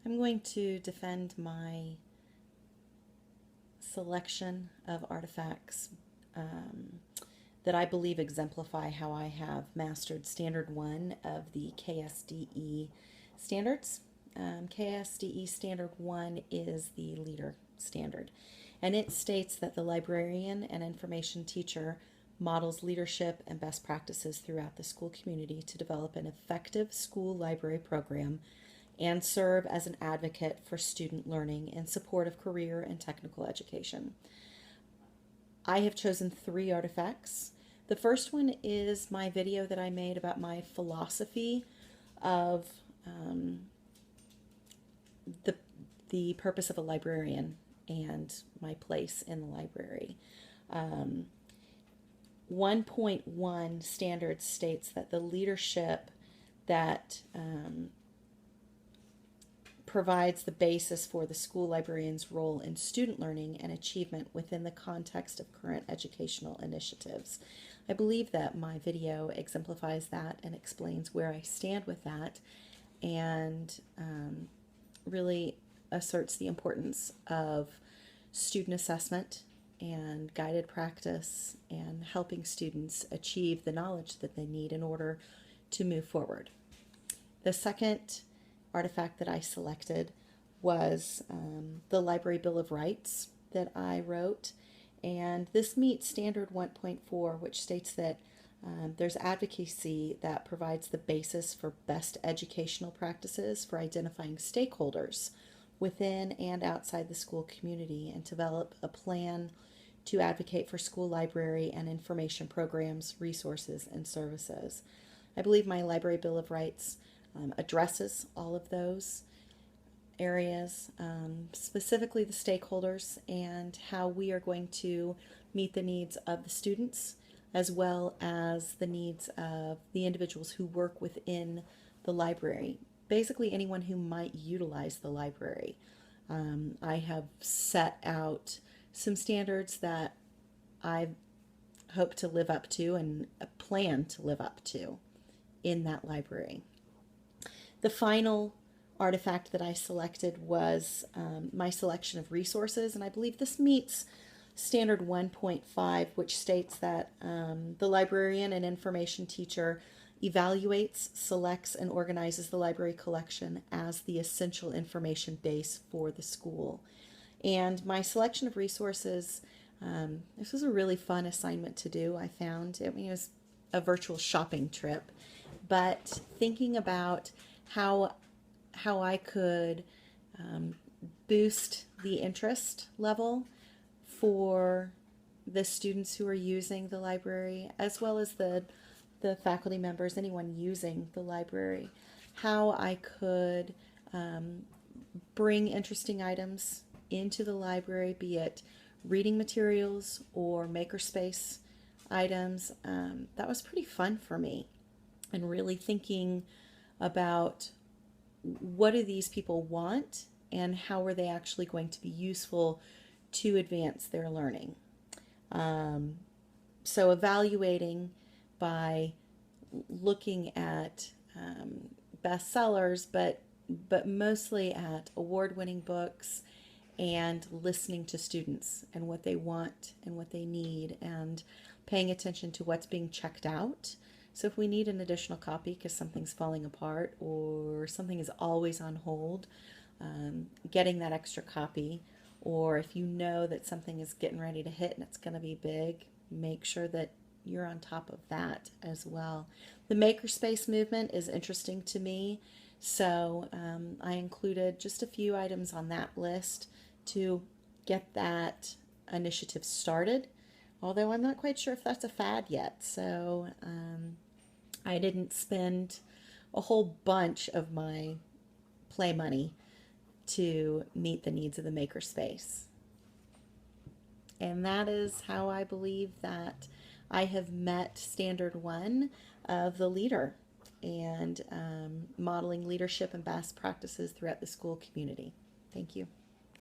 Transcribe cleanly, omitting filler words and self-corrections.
I'm going to defend my selection of artifacts that I believe exemplify how I have mastered Standard 1 of the KSDE standards. KSDE Standard 1 is the leader standard, and it states that the librarian and information teacher models leadership and best practices throughout the school community to develop an effective school library program and serve as an advocate for student learning in support of career and technical education. I have chosen 3 artifacts. The first one is my video that I made about my philosophy of the purpose of a librarian and my place in the library. 1.1 standard states that the leadership that provides the basis for the school librarian's role in student learning and achievement within the context of current educational initiatives. I believe that my video exemplifies that and explains where I stand with that, and really asserts the importance of student assessment and guided practice and helping students achieve the knowledge that they need in order to move forward. The second artifact that I selected was the Library Bill of Rights that I wrote, and this meets Standard 1.4, which states that there's advocacy that provides the basis for best educational practices for identifying stakeholders within and outside the school community, and develop a plan to advocate for school library and information programs, resources, and services. I believe my Library Bill of Rights addresses all of those areas, specifically the stakeholders and how we are going to meet the needs of the students as well as the needs of the individuals who work within the library. Basically anyone who might utilize the library. I have set out some standards that I hope to live up to and plan to live up to in that library. The final artifact that I selected was my selection of resources, and I believe this meets Standard 1.5, which states that the librarian and information teacher evaluates, selects, and organizes the library collection as the essential information base for the school. And my selection of resources, this was a really fun assignment to do, I found. I mean, it was a virtual shopping trip, but thinking about how I could boost the interest level for the students who are using the library, as well as the faculty members, anyone using the library, how I could bring interesting items into the library, be it reading materials or makerspace items. That was pretty fun for me, and really thinking about what do these people want and how are they actually going to be useful to advance their learning. So evaluating by looking at bestsellers, but mostly at award-winning books, and listening to students and what they want and what they need, and paying attention to what's being checked out. So if we need an additional copy because something's falling apart or something is always on hold, getting that extra copy, or if you know that something is getting ready to hit and it's going to be big, make sure that you're on top of that as well. The makerspace movement is interesting to me, so I included just a few items on that list to get that initiative started, although I'm not quite sure if that's a fad yet. So I didn't spend a whole bunch of my play money to meet the needs of the makerspace. And that is how I believe that I have met Standard 1 of the leader, and modeling leadership and best practices throughout the school community. Thank you.